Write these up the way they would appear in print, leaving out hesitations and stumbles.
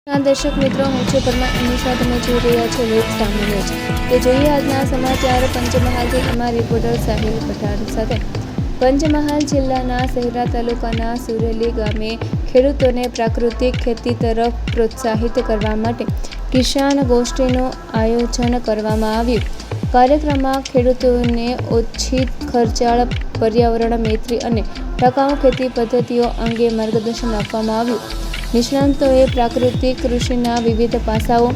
દર્શક મિત્રો, હું છું પરમાર અનિશા. તમે જોઈ રહ્યા છો લોક સામાન્ય જ. તો જોઈએ આજના સમાચાર પંચમહાલથી અમારા રિપોર્ટર સાહિલ પઠાણ સાથે. પંચમહાલ જિલ્લાના શહેરા તાલુકાના સુરેલી ગામે ખેડૂતોને પ્રાકૃતિક ખેતી તરફ પ્રોત્સાહિત કરવા માટે કિસાન ગોષ્ઠીનું આયોજન કરવામાં આવ્યું. કાર્યક્રમમાં ખેડૂતોને ઓછી ખર્ચાળ, પર્યાવરણ મૈત્રી અને ટકાઉ ખેતી પદ્ધતિઓ અંગે માર્ગદર્શન આપવામાં આવ્યું. નિષ્ણાતોએ પ્રાકૃતિક કૃષિના વિવિધ પાસાઓ,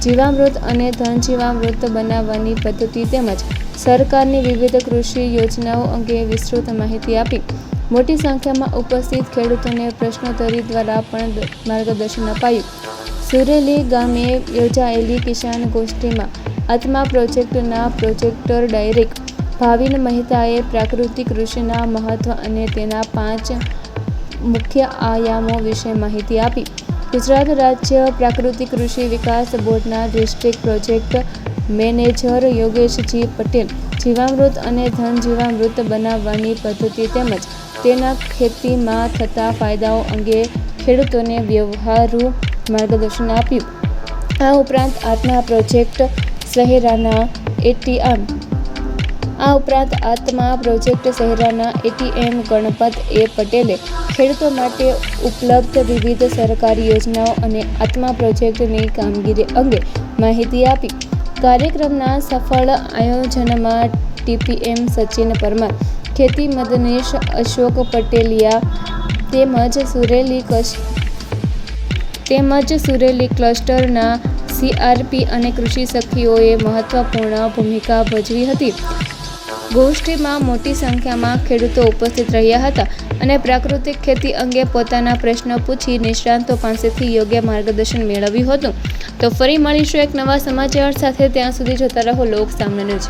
જીવામૃત અને ધન જીવામૃત બનાવવાની પદ્ધતિ તેમજ સરકારની વિવિધ કૃષિ યોજનાઓ અંગે વિસ્તૃત માહિતી આપી. મોટી સંખ્યામાં ઉપસ્થિત ખેડૂતોને પ્રશ્નોત્તરી દ્વારા પણ માર્ગદર્શન અપાયું. સુરેલી ગામે યોજાયેલી કિસાન ગોષ્ઠીમાં આત્મા પ્રોજેક્ટના પ્રોજેક્ટર ડાયરેક્ટર ભાવિન મહેતાએ પ્રાકૃતિક કૃષિના મહત્વ અને તેના 5 મુખ્ય આયામો વિશે માહિતી આપી. ગુજરાત રાજ્ય પ્રાકૃતિક કૃષિ વિકાસ બોર્ડના district project manager Yogeshji Patel જીવામૃત અને ધન જીવામૃત બનાવવાની પદ્ધતિ તેમજ તેના ખેતીમાં થતા ફાયદાઓ અંગે ખેડૂતોને વ્યવહારુ માર્ગદર્શન આપ્યું. આ ઉપરાંત આત્મા પ્રોજેક્ટ શહેરાના એટીએમ ગણપત એ પટેલે ખેડૂતો માટે ઉપલબ્ધ વિવિધ સરકારી યોજનાઓ અને આત્મા પ્રોજેક્ટની કામગીરી અંગે માહિતી આપી. કાર્યક્રમના સફળ આયોજનમાં ટીપીએમ સચિન પરમાર, ખેતી મદદનીશ અશોક પટેલિયા તેમજ સુરેલી ક્લસ્ટરના સીઆરપી અને કૃષિ સખીઓએ મહત્વપૂર્ણ ભૂમિકા ભજવી હતી. ગોષ્ઠીમાં મોટી સંખ્યામાં ખેડૂતો ઉપસ્થિત રહ્યા હતા અને પ્રાકૃતિક ખેતી અંગે પોતાના પ્રશ્નો પૂછી નિષ્ણાતો પાસેથી યોગ્ય માર્ગદર્શન મેળવ્યું હતું. તો ફરી મળીશું એક નવા સમાચાર સાથે. ત્યાં સુધી જોતા રહો લોક સામાન્ય જ.